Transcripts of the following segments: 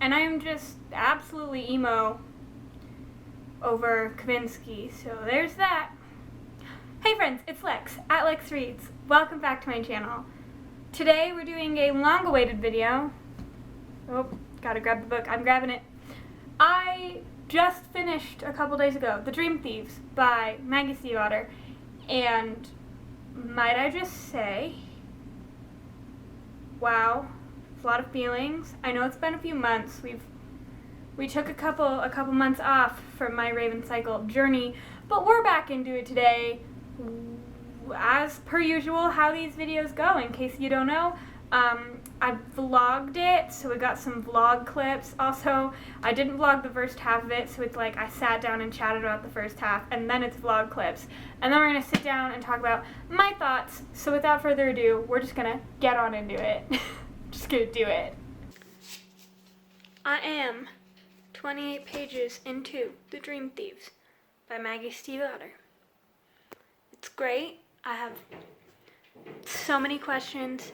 and I am just absolutely emo over Gansey, so there's that. Hey friends, it's Lex at LexReads. Welcome back to my channel. Today we're doing a long-awaited video. Oh, gotta grab the book. I'm grabbing it. I just finished a couple days ago The Dream Thieves by Maggie Stiefvater, and might I just say, wow, it's a lot of feelings. I know it's been a few months. We took a couple months off from my Raven Cycle journey, but we're back into it today. As per usual, how these videos go, in case you don't know, I vlogged it, so we got some vlog clips. Also, I didn't vlog the first half of it, so it's like I sat down and chatted about the first half, and then it's vlog clips. And then we're going to sit down and talk about my thoughts. So without further ado, we're just going to get on into it. Just going to do it. I am 28 pages into The Dream Thieves by Maggie Stiefvater. It's great. I have so many questions.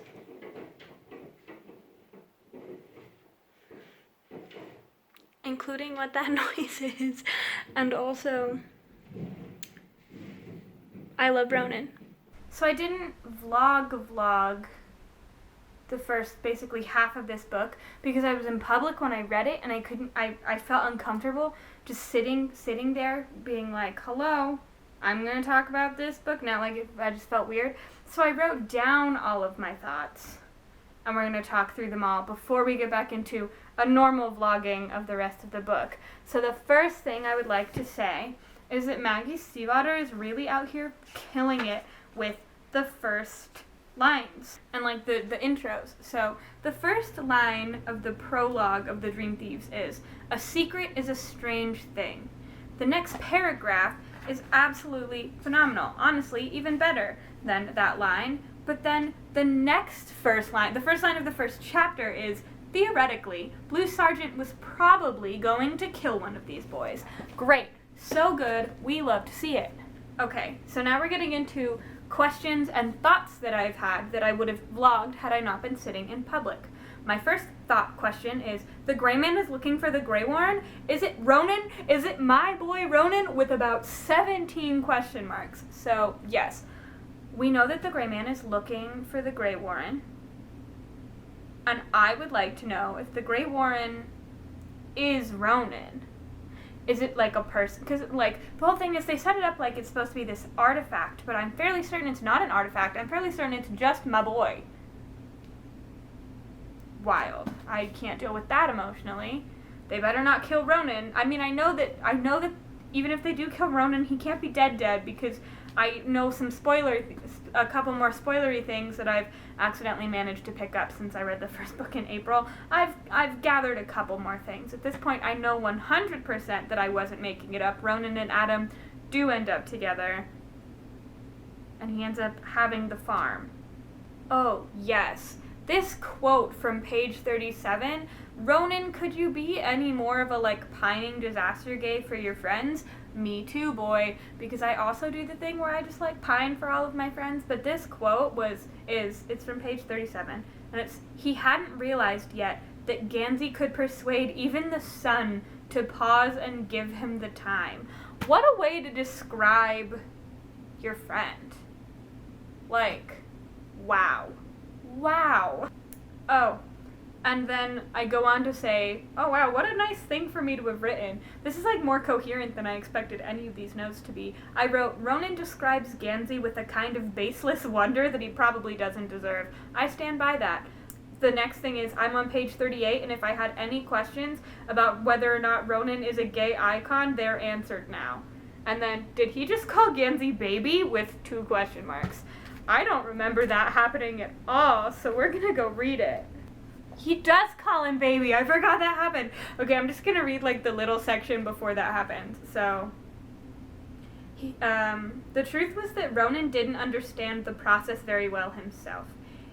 Including what that noise is. And also, I love Ronan. So I didn't vlog the first basically half of this book because I was in public when I read it, and I felt uncomfortable just sitting there being like, hello, I'm going to talk about this book now. I just felt weird. So I wrote down all of my thoughts, and we're going to talk through them all before we get back into a normal vlogging of the rest of the book. So the first thing I would like to say is that Maggie Stiefvater is really out here killing it with the first lines and like the intros. So the first line of the prologue of The Dream Thieves is, "A secret is a strange thing." The next paragraph is absolutely phenomenal. Honestly, even better than that line. But then the first line of the first chapter is, theoretically, Blue Sergeant was probably going to kill one of these boys. Great. So good. We love to see it. Okay, so now we're getting into questions and thoughts that I've had that I would have vlogged had I not been sitting in public. My first thought question is, the Gray Man is looking for the Grey Warren? Is it Ronan? Is it my boy Ronan? With about 17 question marks. So, yes, we know that the Gray Man is looking for the Grey Warren. And I would like to know if the Grey Warren is Ronan. Is it like a person? Because like the whole thing is they set it up like it's supposed to be this artifact, but I'm fairly certain it's not an artifact. I'm fairly certain it's just my boy. Wild. I can't deal with that emotionally. They better not kill Ronan. I mean, I know that even if they do kill Ronan, he can't be dead because I know a couple more spoilery things that I've accidentally managed to pick up since I read the first book in April. I've gathered a couple more things. At this point, I know 100% that I wasn't making it up. Ronan and Adam do end up together, and he ends up having the farm. Oh, yes. This quote from page 37, Ronan, could you be any more of a like pining disaster gay for your friends? Me too, boy, because I also do the thing where I just like pine for all of my friends. But this quote it's from page 37, and it's, he hadn't realized yet that Gansey could persuade even the sun to pause and give him the time. What a way to describe your friend. Like, wow. Oh, and then I go on to say, oh wow, what a nice thing for me to have written. This is like more coherent than I expected any of these notes to be. I wrote, Ronan describes Gansey with a kind of baseless wonder that he probably doesn't deserve. I stand by that. The next thing is, I'm on page 38, and if I had any questions about whether or not Ronan is a gay icon, they're answered now. And then, did he just call Gansey baby? With 2 question marks. I don't remember that happening at all, so we're gonna go read it. He does call him baby. I forgot that happened. Okay, I'm just gonna read like the little section before that happened. So, the truth was that Ronan didn't understand the process very well himself.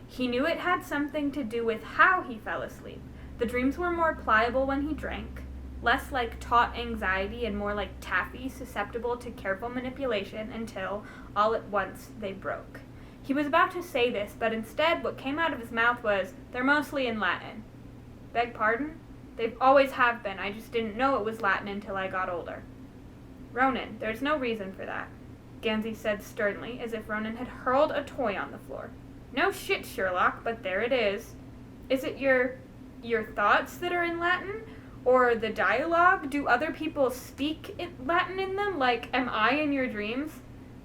He knew it had something to do with how he fell asleep. The dreams were more pliable when he drank, less like taut anxiety and more like taffy, susceptible to careful manipulation until, all at once, they broke. He was about to say this, but instead what came out of his mouth was, "They're mostly in Latin." Beg pardon? They've always have been. I just didn't know it was Latin until I got older. Ronan, there's no reason for that, Gansey said sternly, as if Ronan had hurled a toy on the floor. No shit, Sherlock, but there it is. Is it your thoughts that are in Latin? Or the dialogue? Do other people speak Latin in them? Like, am I in your dreams?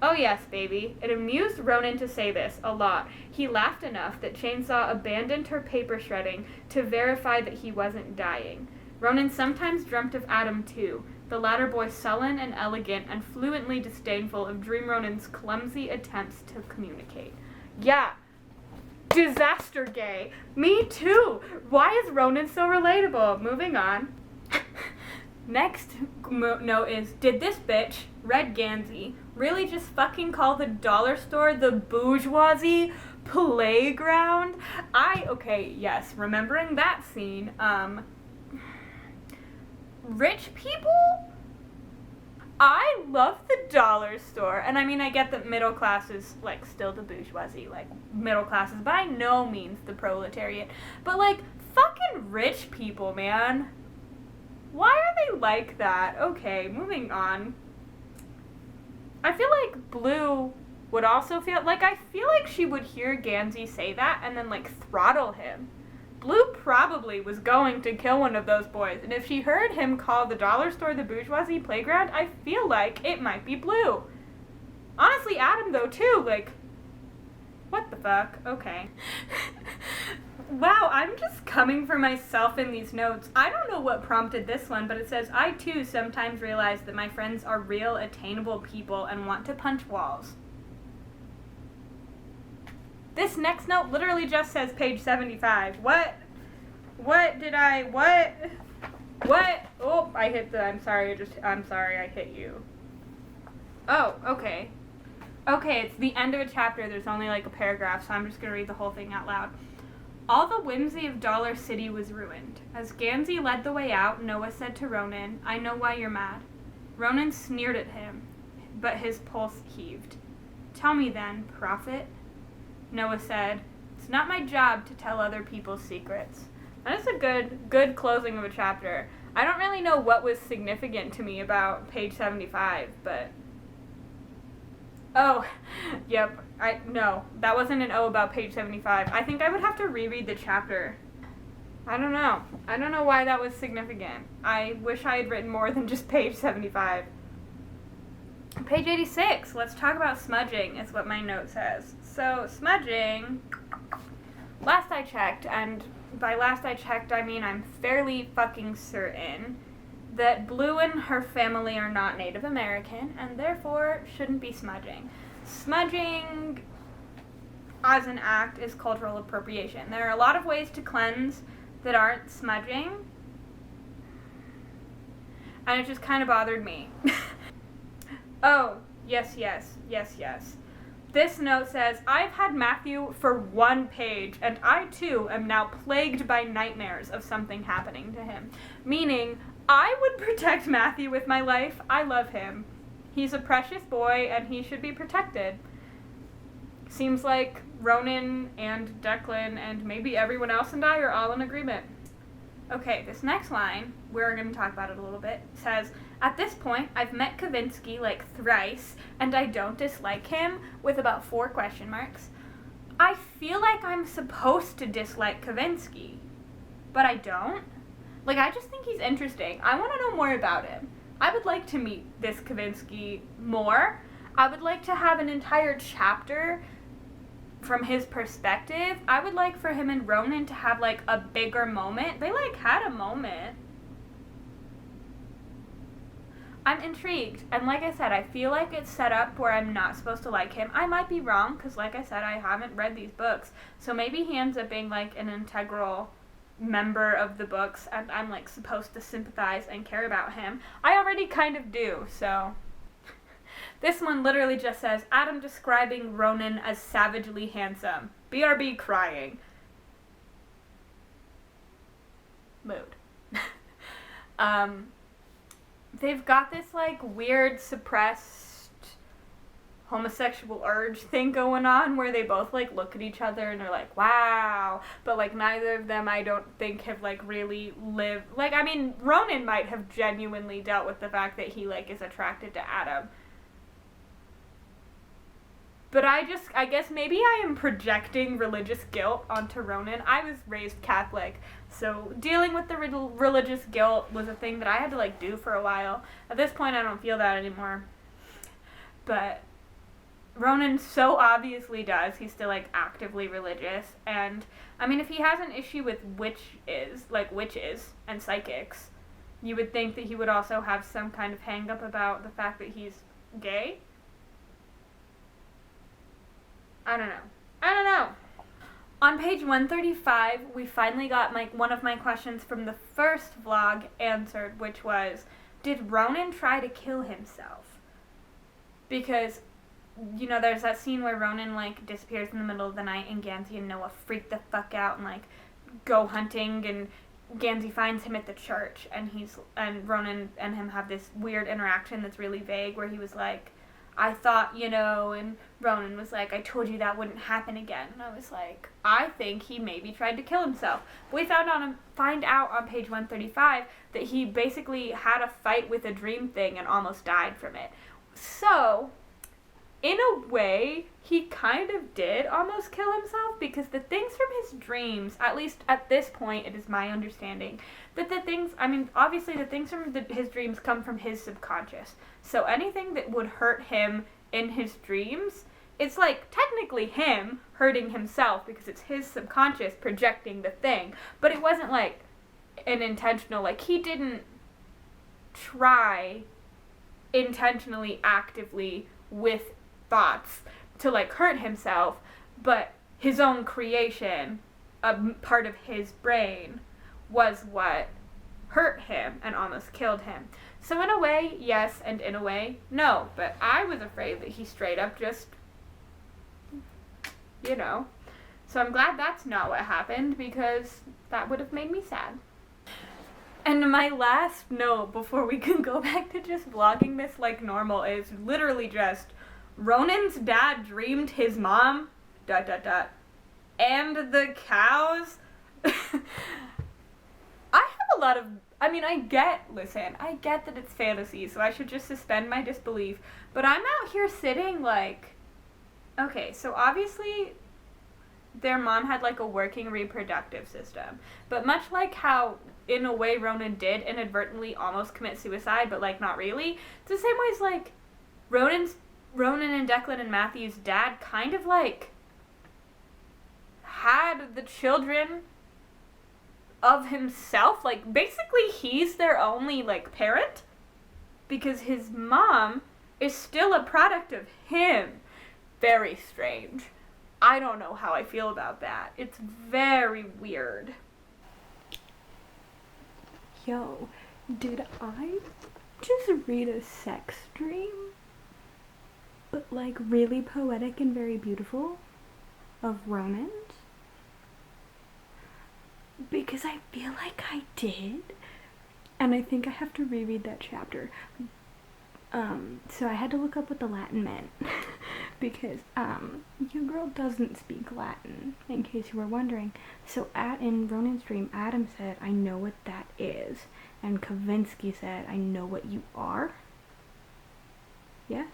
Oh yes, baby. It amused Ronan to say this a lot. He laughed enough that Chainsaw abandoned her paper shredding to verify that he wasn't dying. Ronan sometimes dreamt of Adam too, the latter boy sullen and elegant and fluently disdainful of Dream Ronan's clumsy attempts to communicate. Yeah. Disaster gay. Me too. Why is Ronan so relatable? Moving on. Next note is, did this bitch, Red Gansey, really just fucking call the dollar store the bourgeoisie playground? Okay, yes, remembering that scene, rich people? I love the dollar store, and I mean, I get that middle class is, like, still the bourgeoisie, like, middle class is by no means the proletariat, but, like, fucking rich people, man. Why are they like that? Okay, moving on. I feel like Blue would also feel, like, I feel like she would hear Gansey say that and then, like, throttle him. Blue probably was going to kill one of those boys, and if she heard him call the dollar store the bourgeoisie playground, I feel like it might be Blue. Honestly, Adam, though, too, like, what the fuck? Okay. Wow, I'm just coming for myself in these notes. I don't know what prompted this one, but it says, I too sometimes realize that my friends are real, attainable people and want to punch walls. This next note literally just says page 75. What? Oh, I hit the, I'm sorry, I hit you. Oh, okay. Okay, it's the end of a chapter. There's only like a paragraph, so I'm just going to read the whole thing out loud. All the whimsy of Dollar City was ruined. As Gansey led the way out, Noah said to Ronan, I know why you're mad. Ronan sneered at him, but his pulse heaved. Tell me then, prophet. Noah said, it's not my job to tell other people's secrets. That is a good closing of a chapter. I don't really know what was significant to me about page 75, but... Oh, yep, no, that wasn't an O about page 75. I think I would have to reread the chapter. I don't know why that was significant. I wish I had written more than just page 75. Page 86, let's talk about smudging, is what my note says. So, smudging, last I checked, and by last I checked I mean I'm fairly fucking certain that Blue and her family are not Native American, and therefore shouldn't be smudging. Smudging, as an act, is cultural appropriation. There are a lot of ways to cleanse that aren't smudging, and it just kind of bothered me. Oh, yes. This note says, I've had Matthew for 1 page, and I too am now plagued by nightmares of something happening to him. Meaning, I would protect Matthew with my life. I love him. He's a precious boy, and he should be protected. Seems like Ronan and Declan and maybe everyone else and I are all in agreement. Okay, this next line, we're going to talk about it a little bit, says, at this point, I've met Kavinsky like thrice, and I don't dislike him, with about 4 question marks. I feel like I'm supposed to dislike Kavinsky, but I don't. Like, I just think he's interesting. I want to know more about him. I would like to meet this Kavinsky more. I would like to have an entire chapter from his perspective. I would like for him and Ronan to have, like, a bigger moment. They, like, had a moment. I'm intrigued, and like I said, I feel like it's set up where I'm not supposed to like him. I might be wrong, because like I said, I haven't read these books, so maybe he ends up being, like, an integral member of the books, and I'm, like, supposed to sympathize and care about him. I already kind of do, so... This one literally just says, Adam describing Ronan as savagely handsome. BRB crying. Mood. They've got this, like, weird, suppressed homosexual urge thing going on where they both like look at each other and they're like, wow, but like neither of them I don't think have like really lived, like, I mean, Ronan might have genuinely dealt with the fact that he like is attracted to Adam, but I guess maybe I am projecting religious guilt onto Ronan. I was raised Catholic, so dealing with the religious guilt was a thing that I had to like do for a while. At this point I don't feel that anymore, but Ronan so obviously does. He's still like actively religious, and I mean, if he has an issue with witches and psychics, you would think that he would also have some kind of hang up about the fact that he's gay. I don't know. On page 135, we finally got one of my questions from the first vlog answered, which was, did Ronan try to kill himself? Because, you know, there's that scene where Ronan, like, disappears in the middle of the night and Gansey and Noah freak the fuck out and, like, go hunting, and Gansey finds him at the church, and Ronan and him have this weird interaction that's really vague where he was like, I thought, you know, and Ronan was like, I told you that wouldn't happen again. And I was like, I think he maybe tried to kill himself. We find out on page 135 that he basically had a fight with a dream thing and almost died from it. So, in a way, he kind of did almost kill himself, because the things from his dreams, at least at this point, it is my understanding, that obviously the things from his dreams come from his subconscious. So anything that would hurt him in his dreams, it's like technically him hurting himself because it's his subconscious projecting the thing. But it wasn't like an intentional, like he didn't try intentionally, actively, with thoughts to like hurt himself, but his own creation, a part of his brain, was what hurt him and almost killed him. So in a way, yes, and in a way, no. But I was afraid that he straight up just, you know. So I'm glad that's not what happened, because that would have made me sad. And my last note before we can go back to just vlogging this like normal is literally just, Ronan's dad dreamed his mom, ... and the cows. I get that it's fantasy, so I should just suspend my disbelief, but I'm out here sitting like, okay, so obviously their mom had like a working reproductive system, but much like how in a way Ronan did inadvertently almost commit suicide, but like not really, it's the same way as like Ronan and Declan and Matthew's dad kind of like had the children of himself, like basically he's their only like parent, because his mom is still a product of him. Very strange. I don't know how I feel about that. It's very weird. Yo, did I just read a sex dream? But like really poetic and very beautiful of Ronan's? Because I feel like I did, and I think I have to reread that chapter. So I had to look up what the Latin meant, because your girl doesn't speak Latin, in case you were wondering. So in Ronan's dream, Adam said, I know what that is, and Kavinsky said, I know what you are. Yes?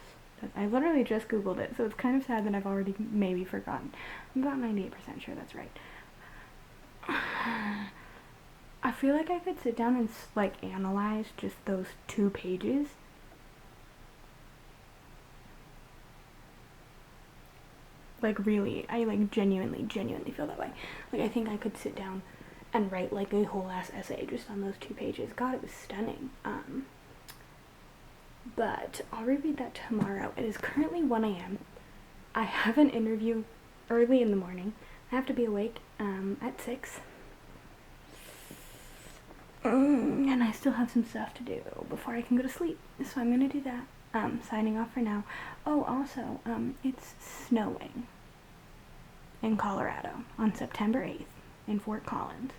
I literally just googled it, so it's kind of sad that I've already maybe forgotten. I'm about 98% sure that's right. I feel like I could sit down and like analyze just those 2 pages. Like really, I like genuinely feel that way. Like I think I could sit down and write like a whole ass essay just on those 2 pages. God, it was stunning. But I'll reread that tomorrow. It is currently 1 a.m. I have an interview early in the morning. I have to be awake at 6. And I still have some stuff to do before I can go to sleep. So I'm going to do that. Signing off for now. Oh, also, it's snowing in Colorado on September 8th in Fort Collins.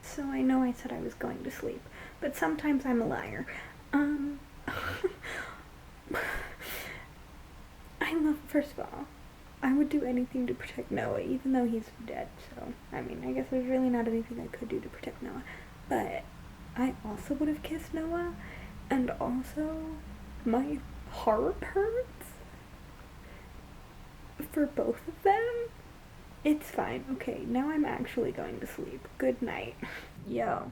So I know I said I was going to sleep, but sometimes I'm a liar. first of all, I would do anything to protect Noah, even though he's dead, so, I mean, I guess there's really not anything I could do to protect Noah, but I also would have kissed Noah, and also, my heart hurts for both of them. It's fine. Okay, now I'm actually going to sleep. Good night. Yo,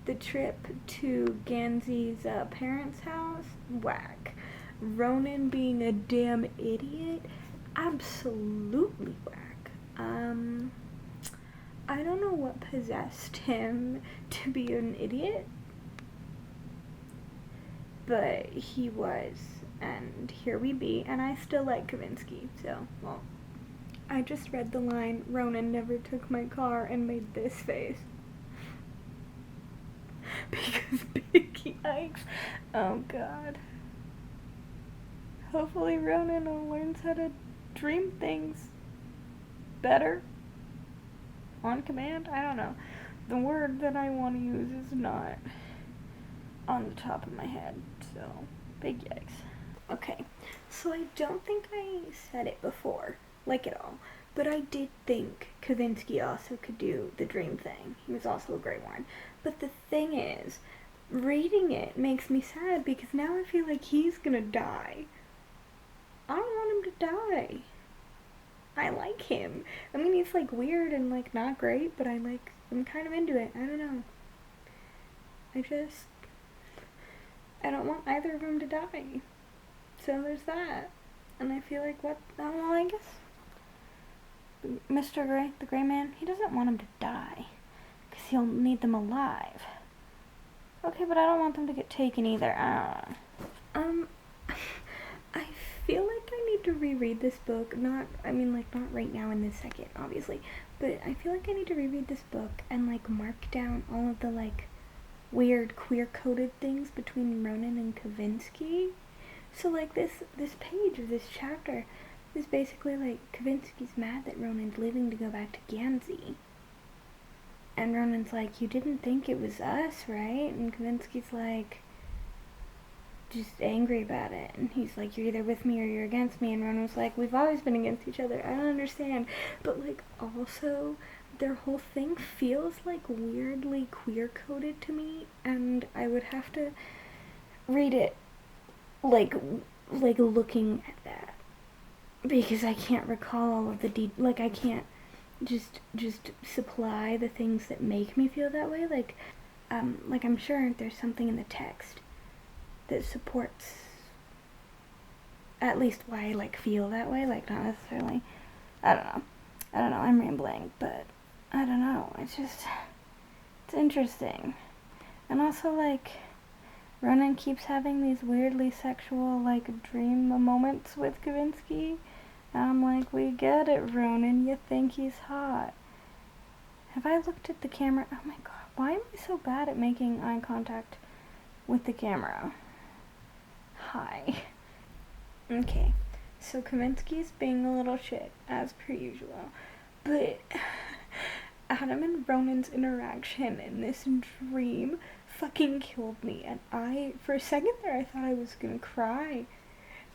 the trip to Gansey's parents' house, whack. Ronan being a damn idiot, absolutely whack. I don't know what possessed him to be an idiot, but he was, and here we be, and I still like Kavinsky, so, well, I just read the line, Ronan never took my car, and made this face. Because big yikes. Oh god. Hopefully Ronan learns how to dream things better. On command? I don't know. The word that I want to use is not on the top of my head, so big yikes. Okay, so I don't think I said it before, like at all, but I did think Kavinsky also could do the dream thing. He was also a great one. But the thing is, reading it makes me sad because now I feel like he's gonna die. I don't want him to die. I like him. I mean, he's like weird and like not great, but I'm kind of into it. I don't know. I don't want either of them to die. So there's that. And I feel like oh, well, I guess Mr. Gray, the Gray Man, he doesn't want him to die. Because he'll need them alive. Okay, but I don't want them to get taken either. I feel like I need to reread this book. Not right now in this second, obviously. But I feel like I need to reread this book and, like, mark down all of the, like, weird queer-coded things between Ronan and Kavinsky. So, like, this page of this chapter is basically, like, Kavinsky's mad that Ronan's leaving to go back to Gansey. And Ronan's like, you didn't think it was us, right? And Kavinsky's like, just angry about it. And he's like, you're either with me or you're against me. And Ronan's like, we've always been against each other. I don't understand. But, like, also, their whole thing feels, like, weirdly queer-coded to me. And I would have to read it, like looking at that. Because I can't recall all of the I can't just supply the things that make me feel that way. Like I'm sure there's something in the text that supports at least why I, like, feel that way. Like, not necessarily, I don't know, I'm rambling, but I don't know, it's interesting. And also, like, Ronan keeps having these weirdly sexual, like, dream moments with Kavinsky. And I'm like, we get it, Ronan. You think he's hot. Have I looked at the camera? Oh my god, why am I so bad at making eye contact with the camera? Hi. Okay, so Kavinsky's being a little shit, as per usual. But Adam and Ronan's interaction in this dream fucking killed me. And for a second there, I thought I was gonna cry.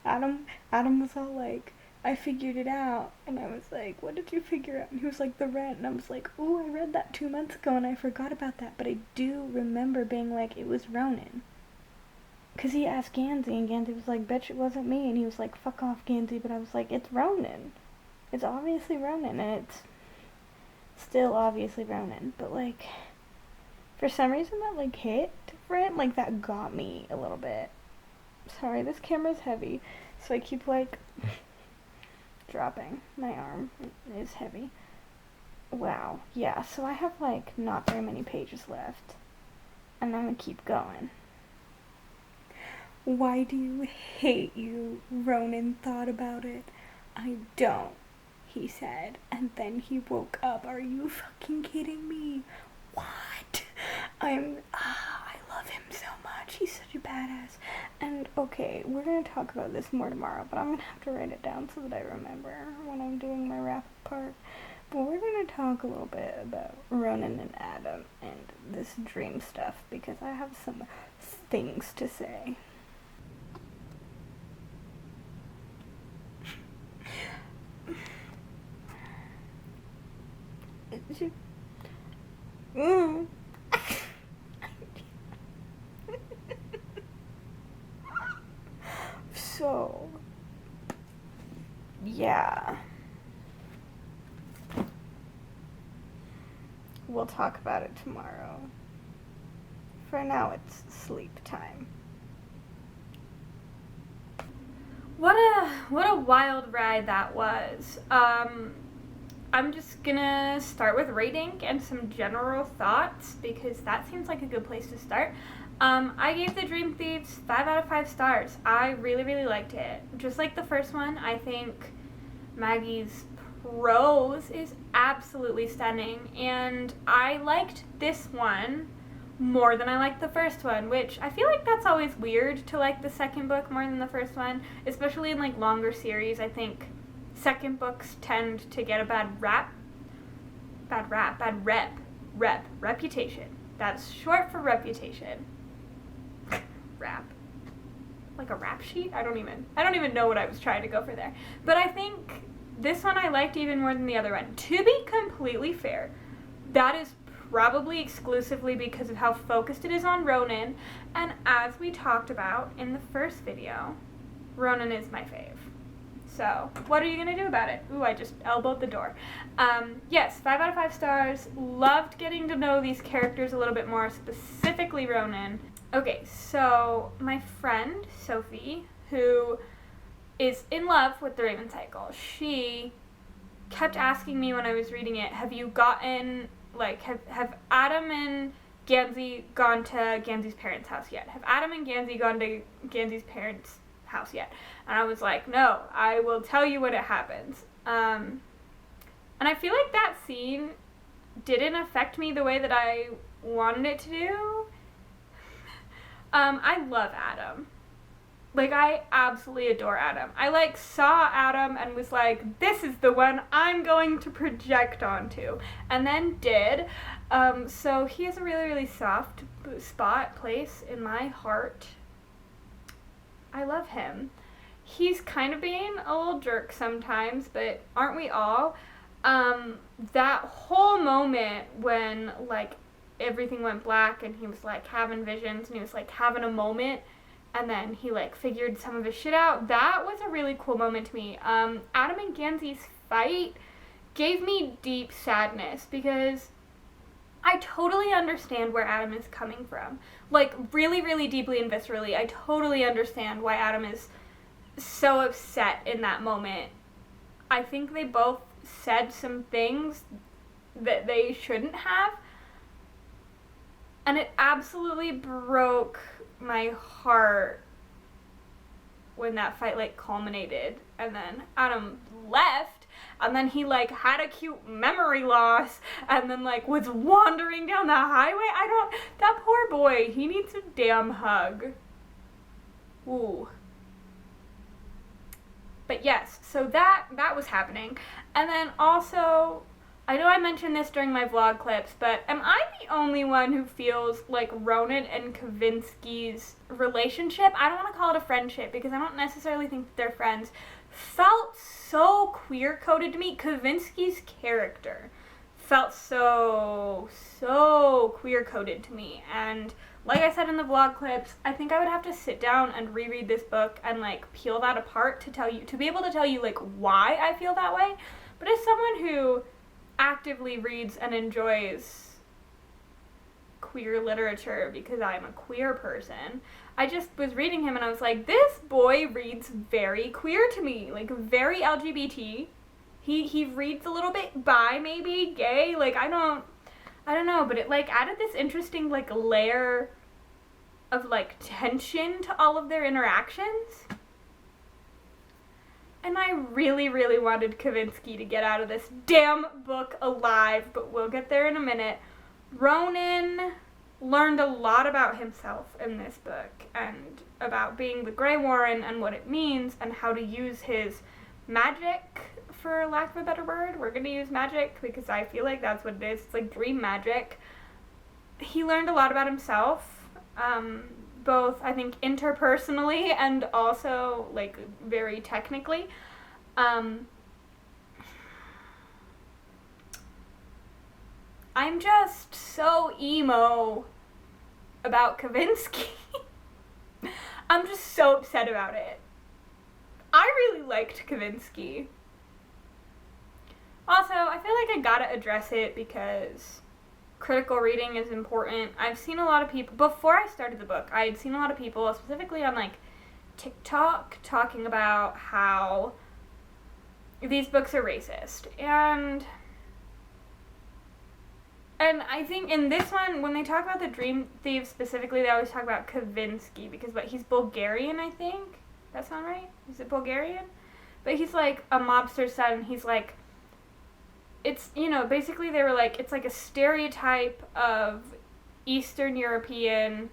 Adam was all like, I figured it out. And I was like, what did you figure out? And he was like, the rent. And I was like, ooh, I read that 2 months ago and I forgot about that. But I do remember being like, it was Ronan. Because he asked Gansey, and Gansey was like, bitch, it wasn't me. And he was like, fuck off, Gansey. But I was like, it's Ronan. It's obviously Ronan. And it's still obviously Ronan. But, like, for some reason that, like, hit different. Like, that got me a little bit. Sorry, this camera's heavy. So I keep, like, dropping. My arm is heavy. Wow. Yeah, so I have, like, not very many pages left. And I'm gonna keep going. Why do you hate you? Ronan thought about it. I don't, he said. And then he woke up. Are you fucking kidding me? What? I love him so much. He's such a badass. And, okay, we're gonna talk about this more tomorrow, but I'm gonna have to write it down so that I remember when I'm doing my wrap part. But we're gonna talk a little bit about Ronan and Adam and this dream stuff, because I have some things to say. So, yeah. We'll talk about it tomorrow. For now, it's sleep time. What a wild ride that was. I'm just gonna start with rating and some general thoughts because that seems like a good place to start. I gave the Dream Thieves 5 out of 5 stars. I really, really liked it. Just like the first one, I think Maggie's prose is absolutely stunning, and I liked this one more than I liked the first one, which I feel like that's always weird to like the second book more than the first one, especially in like longer series. I think second books tend to get a bad reputation. That's short for reputation. Rap. Like a rap sheet? I don't even know what I was trying to go for there. But I think this one I liked even more than the other one. To be completely fair, that is probably exclusively because of how focused it is on Ronan, and as we talked about in the first video, Ronan is my fave. So, what are you gonna do about it? Ooh, I just elbowed the door. Yes, 5 out of 5 stars. Loved getting to know these characters a little bit more, specifically Ronan. Okay, so my friend, Sophie, who is in love with the Raven Cycle, she kept asking me when I was reading it, have you gotten, like, have Adam and Gansey gone to Gansey's parents' house yet? Have Adam and Gansey gone to Gansey's parents' house yet? And I was like, no, I will tell you when it happens. And I feel like that scene didn't affect me the way that I wanted it to do. I love Adam. Like, I absolutely adore Adam. I, like, saw Adam and was like, this is the one I'm going to project onto. And then did. So he has a really, really soft place in my heart. I love him. He's kind of being a little jerk sometimes, but aren't we all? That whole moment when, like, everything went black and he was, like, having visions and he was, like, having a moment, and then he, like, figured some of his shit out. That was a really cool moment to me. Adam and Gansey's fight gave me deep sadness because I totally understand where Adam is coming from. Like, really, really deeply and viscerally, I totally understand why Adam is so upset in that moment. I think they both said some things that they shouldn't have, and it absolutely broke my heart when that fight, like, culminated, and then Adam left, and then he, like, had acute memory loss, and then, like, was wandering down the highway. That poor boy, he needs a damn hug. Ooh. But yes, so that was happening, and then also, I know I mentioned this during my vlog clips, but am I the only one who feels like Ronan and Kavinsky's relationship, I don't want to call it a friendship because I don't necessarily think that they're friends, felt so queer-coded to me? Kavinsky's character felt so queer-coded to me, and like I said in the vlog clips, I think I would have to sit down and reread this book and, like, peel that apart to be able to tell you, like, why I feel that way. But as someone who actively reads and enjoys queer literature because I'm a queer person, I just was reading him and I was like, this boy reads very queer to me, like, very LGBT. He reads a little bit bi, maybe gay, like, I don't know, but it, like, added this interesting, like, layer of, like, tension to all of their interactions. And I really, really wanted Kavinsky to get out of this damn book alive, but we'll get there in a minute. Ronan learned a lot about himself in this book, and about being the Grey Warren and what it means, and how to use his magic, for lack of a better word. We're going to use magic because I feel like that's what it is. It's like dream magic. He learned a lot about himself, both, I think, interpersonally and also, like, very technically. I'm just so emo about Kavinsky. I'm just so upset about it. I really liked Gansey. Also, I feel like I gotta address it because critical reading is important. I've seen a lot of people, before I started the book, I had seen a lot of people, specifically on like TikTok, talking about how these books are racist. And I think in this one, when they talk about the Dream Thieves specifically, they always talk about Gansey because he's Bulgarian, I think. That sound right? Is it Bulgarian? But he's like a mobster's son, and he's like, it's, basically they were like, it's like a stereotype of Eastern European,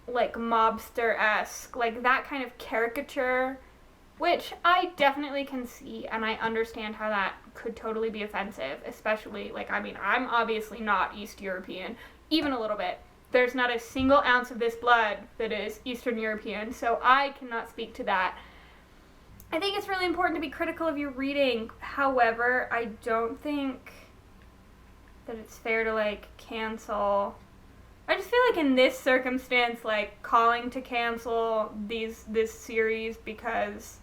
like mobster-esque, like that kind of caricature, which I definitely can see, and I understand how that could totally be offensive, especially, I'm obviously not East European, even a little bit. There's not a single ounce of this blood that is Eastern European, so I cannot speak to that. I think it's really important to be critical of your reading. However, I don't think that it's fair to, cancel. I just feel like in this circumstance, calling to cancel this series because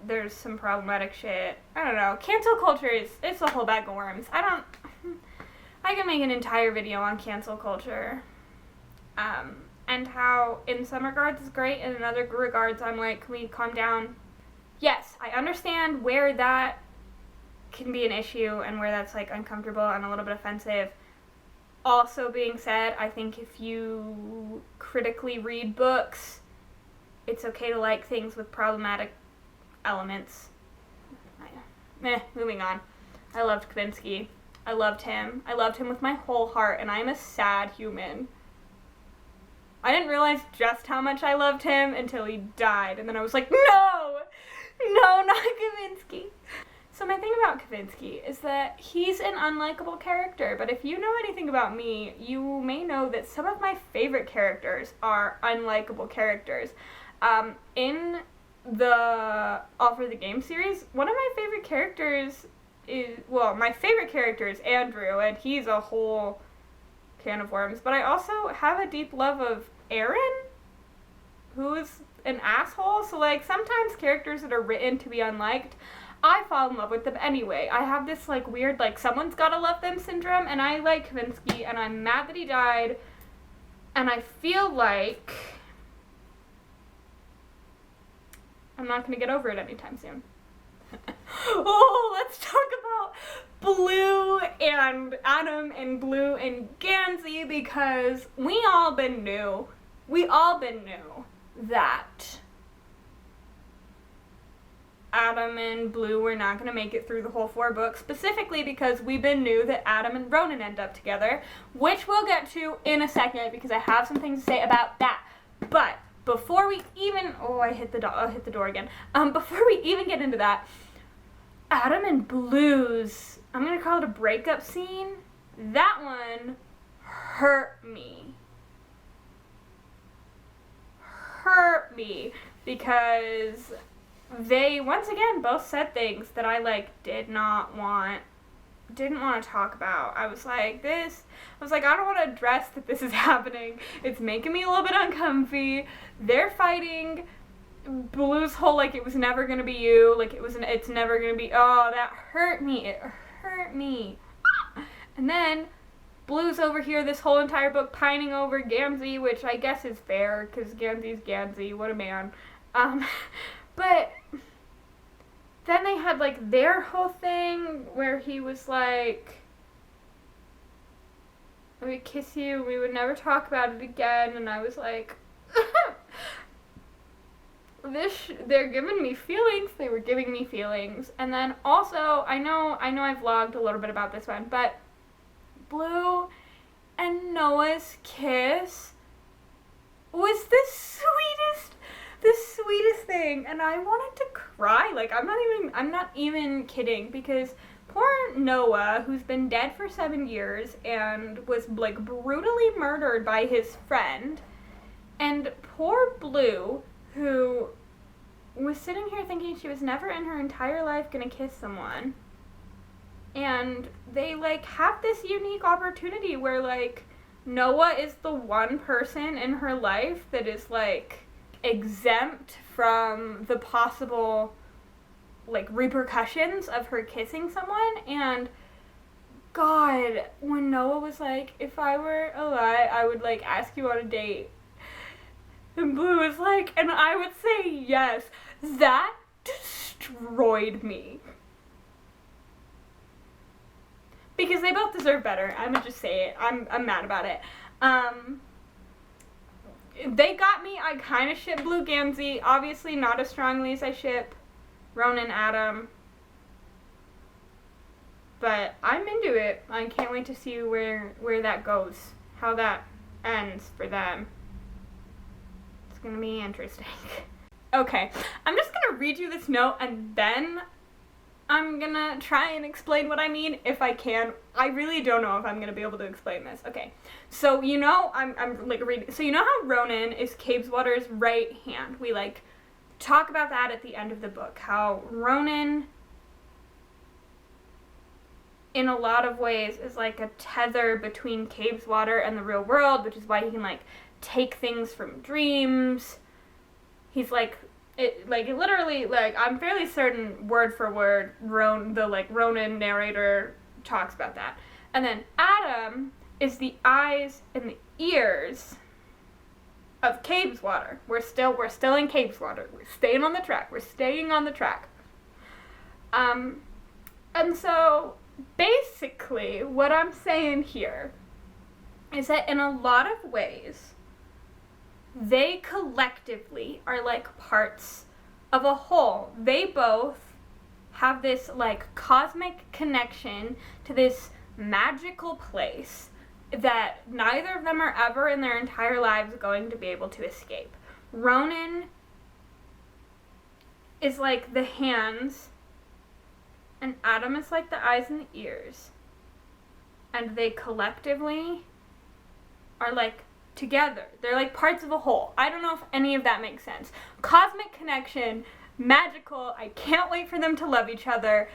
there's some problematic shit. I don't know. Cancel culture it's a whole bag of worms. I can make an entire video on cancel culture. And how in some regards it's great, and in other regards I'm like, can we calm down? Yes, I understand where that can be an issue and where that's uncomfortable and a little bit offensive. Also being said, I think if you critically read books, it's okay to like things with problematic elements. Moving on. I loved Gansey. I loved him. I loved him with my whole heart, and I'm a sad human. I didn't realize just how much I loved him until he died, and then I was like, no, not Gansey. So my thing about Gansey is that he's an unlikable character, but if you know anything about me, you may know that some of my favorite characters are unlikable characters. In the All for the Game series, one of my favorite characters my favorite character is Andrew, and he's a whole can of worms, but I also have a deep love of Aaron, who is an asshole. So sometimes characters that are written to be unliked, I fall in love with them anyway. I have this weird someone's gotta love them syndrome, and I like Gansey, and I'm mad that he died, and I feel like I'm not gonna get over it anytime soon. Oh, let's talk about Blue and Adam and Blue and Gansey, because we all been new that Adam and Blue were not going to make it through the whole 4 books, specifically because we've been new that Adam and Ronan end up together, which we'll get to in a second because I have some things to say about that. But before we even, I hit the door again. Before we even get into that, Adam and Blue's, I'm going to call it a breakup scene, that one hurt me. Because they, once again, both said things that I, didn't want to talk about. I was like, I don't want to address that this is happening. It's making me a little bit uncomfy. They're fighting. Blue's whole, it was never gonna be you, it's never gonna be, that hurt me, it hurt me. And then, Blue's over here this whole entire book pining over Gansey, which I guess is fair, because Gansey's Gansey, what a man. But, then they had, their whole thing, where he was like, I would kiss you, we would never talk about it again, and I was like, they're giving me feelings. They were giving me feelings. And then also, I know I vlogged a little bit about this one, but Blue and Noah's kiss was the sweetest thing. And I wanted to cry. I'm not even kidding, because poor Noah, who's been dead for 7 years and was brutally murdered by his friend, and poor Blue, who was sitting here thinking she was never in her entire life gonna kiss someone. And they, have this unique opportunity where, Noah is the one person in her life that is, like, exempt from the possible, like, repercussions of her kissing someone. And God, when Noah was like, if I were alive, I would, like, ask you on a date. And Blue was like, and I would say yes. That destroyed me. Because they both deserve better. I'm gonna just say it. I'm mad about it. They got me. I kind of ship Blue Gansey. Obviously not as strongly as I ship Ronan Adam. But I'm into it. I can't wait to see where that goes. How that ends for them. It's gonna be interesting. Okay, I'm just gonna read you this note and then I'm gonna try and explain what I mean if I can. I really don't know if I'm gonna be able to explain this. Okay, so you know, I'm like reading. So you know how Ronan is Cabeswater's right hand. We like talk about that at the end of the book. How Ronan, in a lot of ways, is like a tether between Cabeswater and the real world, which is why he can like take things from dreams. He's like. It literally, like, I'm fairly certain word for word the Ronan narrator talks about that. And then Adam is the eyes and the ears of Cabeswater. We're still in Cabeswater. We're staying on the track. And so basically what I'm saying here is that in a lot of ways they collectively are like parts of a whole. They both have this like cosmic connection to this magical place that neither of them are ever in their entire lives going to be able to escape. Ronan is like the hands, and Adam is like the eyes and the ears. And they collectively are like together. They're like parts of a whole. I don't know if any of that makes sense. Cosmic connection, magical. I can't wait for them to love each other.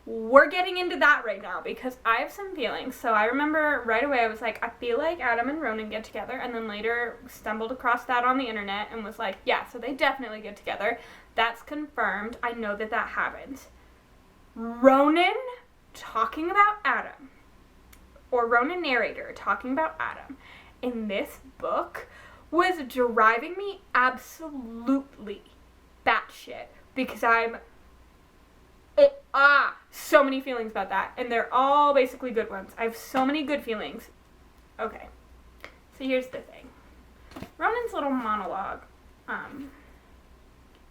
We're getting into that right now because I have some feelings. So I remember right away I was like, I feel like Adam and Ronan get together, and then later stumbled across that on the internet and was like, yeah, so they definitely get together. That's confirmed. I know that happens. Ronan talking about Adam, or Ronan narrator talking about Adam in this book was driving me absolutely batshit because so many feelings about that, and they're all basically good ones. I have so many good feelings. Okay, so here's the thing. Ronan's little monologue,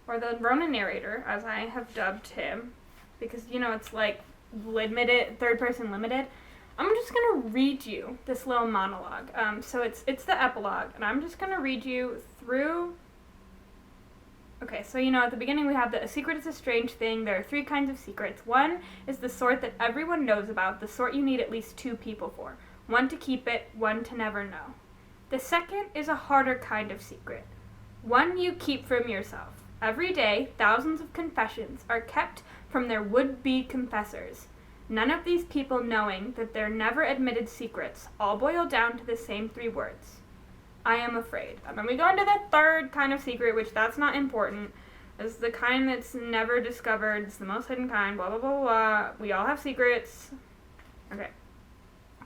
or the Ronan narrator, as I have dubbed him, because, you know, it's like limited, third person limited. I'm just going to read you this little monologue. So it's the epilogue, and I'm just going to read you through. Okay, so you know, at the beginning we have a secret is a strange thing. There are 3 kinds of secrets. One is the sort that everyone knows about, the sort you need at least 2 people for. One to keep it, one to never know. The second is a harder kind of secret. One you keep from yourself. Every day, thousands of confessions are kept from their would-be confessors. None of these people knowing that their never admitted secrets all boil down to the same 3 words. I am afraid. And then we go into the third kind of secret, which that's not important. It's the kind that's never discovered. It's the most hidden kind, blah, blah, blah, blah. We all have secrets. Okay.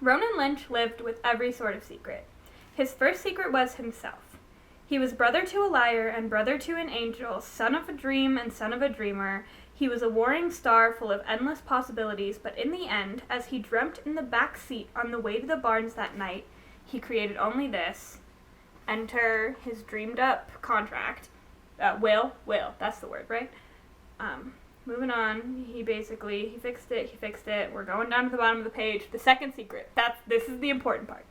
Ronan Lynch lived with every sort of secret. His first secret was himself. He was brother to a liar and brother to an angel, son of a dream and son of a dreamer. He was a warring star full of endless possibilities, but in the end, as he dreamt in the back seat on the way to the barns that night, he created only this. Enter his dreamed up contract. Will, that's the word, right? Moving on, he fixed it. We're going down to the bottom of the page. The second secret, this is the important part.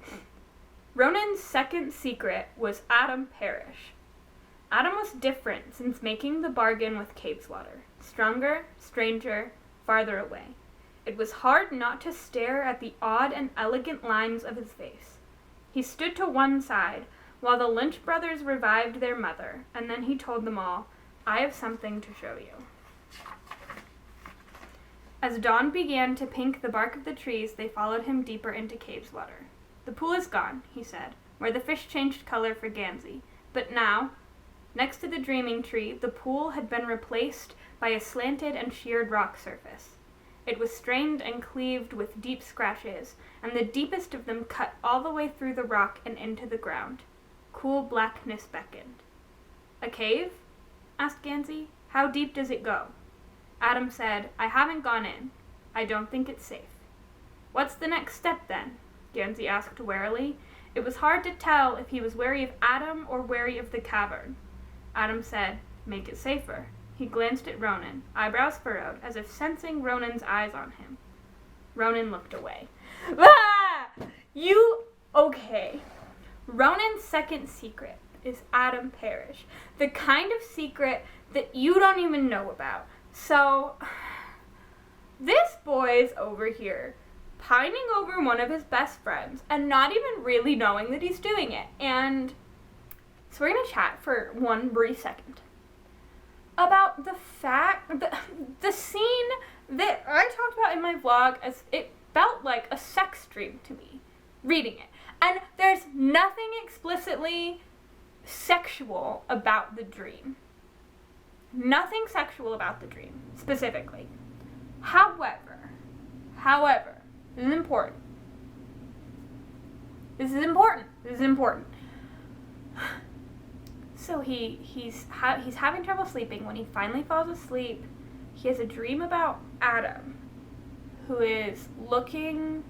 Ronan's second secret was Adam Parrish. Adam was different since making the bargain with Cabeswater. Stronger, stranger, farther away. It was hard not to stare at the odd and elegant lines of his face. He stood to one side, while the Lynch brothers revived their mother, and then he told them all, I have something to show you. As dawn began to pink the bark of the trees, they followed him deeper into Cabeswater. "The pool is gone," he said, where the fish changed color for Gansey. But now, next to the dreaming tree, the pool had been replaced by a slanted and sheared rock surface. It was strained and cleaved with deep scratches, and the deepest of them cut all the way through the rock and into the ground. Cool blackness beckoned. "A cave?" asked Gansey. "How deep does it go?" Adam said, "I haven't gone in. I don't think it's safe." "What's the next step, then?" Gansey asked warily. It was hard to tell if he was wary of Adam or wary of the cavern. Adam said, "Make it safer." He glanced at Ronan, eyebrows furrowed, as if sensing Ronan's eyes on him. Ronan looked away. Ah! Okay. Ronan's second secret is Adam Parrish. The kind of secret that you don't even know about. So, this boy's over here, pining over one of his best friends and not even really knowing that he's doing it. And so we're going to chat for one brief second about the fact, the scene that I talked about in my vlog, as it felt like a sex dream to me, reading it. And there's nothing explicitly sexual about the dream. Nothing sexual about the dream, specifically. However, this is important. This is important. So he's having trouble sleeping. When he finally falls asleep, he has a dream about Adam, who is looking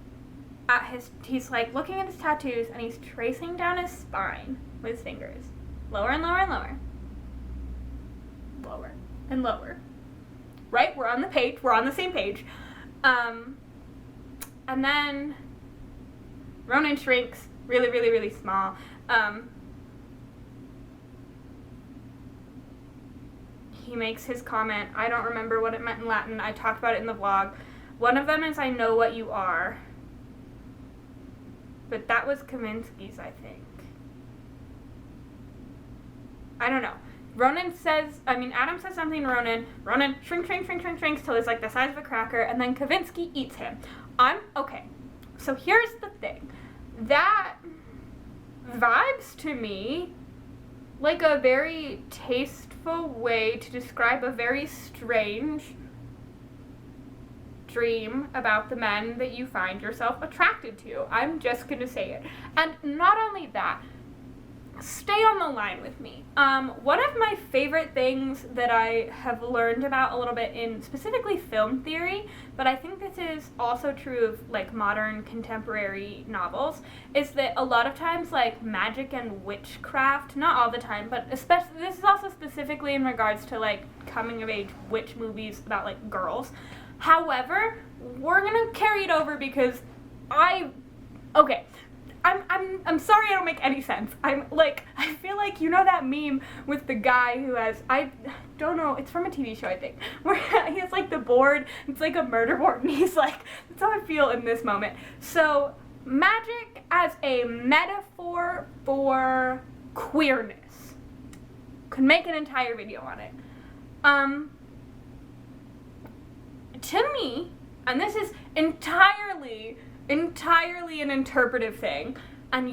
at he's looking at his tattoos, and he's tracing down his spine with his fingers. Lower and lower and lower. Lower and lower. Right? We're on the page. We're on the same page. And then Ronan shrinks really, really, really small. He makes his comment. I don't remember what it meant in Latin. I talked about it in the vlog. One of them is, "I know what you are." But that was Kavinsky's, I think. I don't know. Adam says something to Ronan. Ronan shrinks till he's like the size of a cracker, and then Kavinsky eats him. Okay. So here's the thing. That vibes to me like a very tasteful way to describe a very strange dream about the men that you find yourself attracted to. I'm just gonna say it. And not only that, stay on the line with me. One of my favorite things that I have learned about a little bit in specifically film theory, but I think this is also true of like modern contemporary novels, is that a lot of times like magic and witchcraft, not all the time, but especially this is also specifically in regards to like coming of age witch movies about like girls. However, we're gonna carry it over because I'm sorry I don't make any sense. I feel like, you know that meme with the guy who has, I don't know, it's from a TV show I think, where he has like the board, it's like a murder board, and he's like, that's how I feel in this moment. So, magic as a metaphor for queerness. Could make an entire video on it. To me, and this is entirely an interpretive thing, and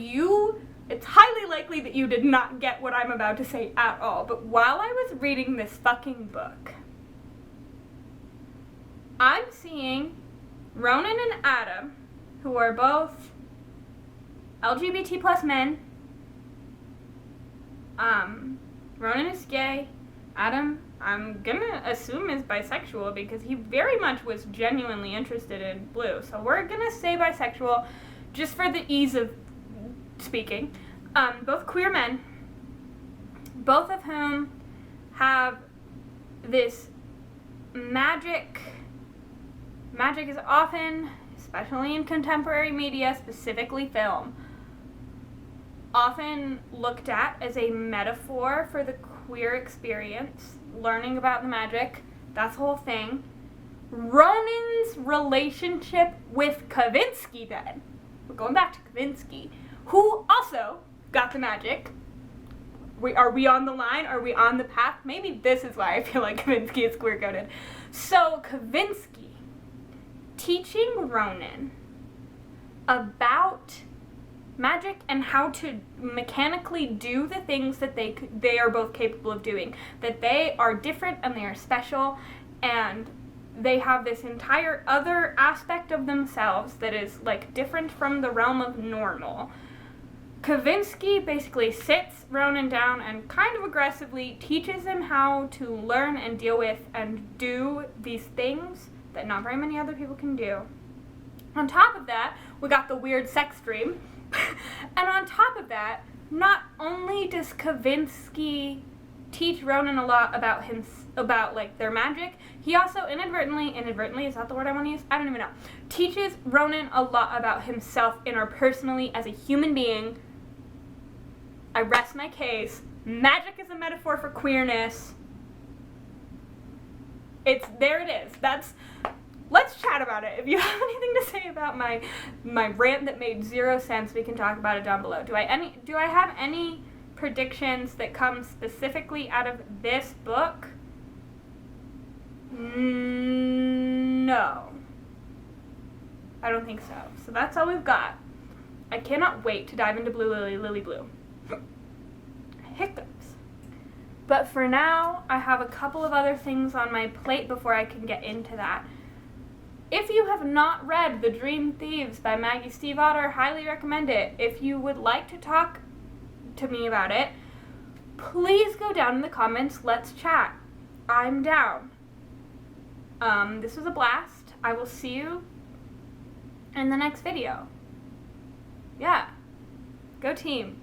it's highly likely that you did not get what I'm about to say at all, but while I was reading this fucking book, I'm seeing Ronan and Adam, who are both LGBT plus men. Ronan is gay. Adam, I'm gonna assume, is bisexual because he very much was genuinely interested in Blue. So we're gonna say bisexual just for the ease of speaking. Both queer men, both of whom have this magic. Magic is often, especially in contemporary media, specifically film, often looked at as a metaphor for the queer experience, learning about the magic, that's the whole thing. Ronan's relationship with Kavinsky then, we're going back to Kavinsky, who also got the magic. Are we on the line? Are we on the path? Maybe this is why I feel like Kavinsky is queer-coded. So Kavinsky teaching Ronan about magic and how to mechanically do the things that they are both capable of doing. That they are different and they are special, and they have this entire other aspect of themselves that is like different from the realm of normal. Kavinsky basically sits Ronan down and kind of aggressively teaches him how to learn and deal with and do these things that not very many other people can do. On top of that, we got the weird sex dream. And on top of that, not only does Kavinsky teach Ronan a lot about like their magic, he also inadvertently, is that the word I want to use? I don't even know. Teaches Ronan a lot about himself interpersonally as a human being. I rest my case. Magic is a metaphor for queerness. There it is. Let's chat about it. If you have anything to say about my rant that made zero sense, we can talk about it down below. Do I have any predictions that come specifically out of this book? No. I don't think so. So that's all we've got. I cannot wait to dive into Blue Lily Blue. Hiccups. But for now, I have a couple of other things on my plate before I can get into that. If you have not read The Dream Thieves by Maggie Stiefvater, highly recommend it. If you would like to talk to me about it, please go down in the comments. Let's chat. I'm down. This was a blast. I will see you in the next video. Yeah. Go team.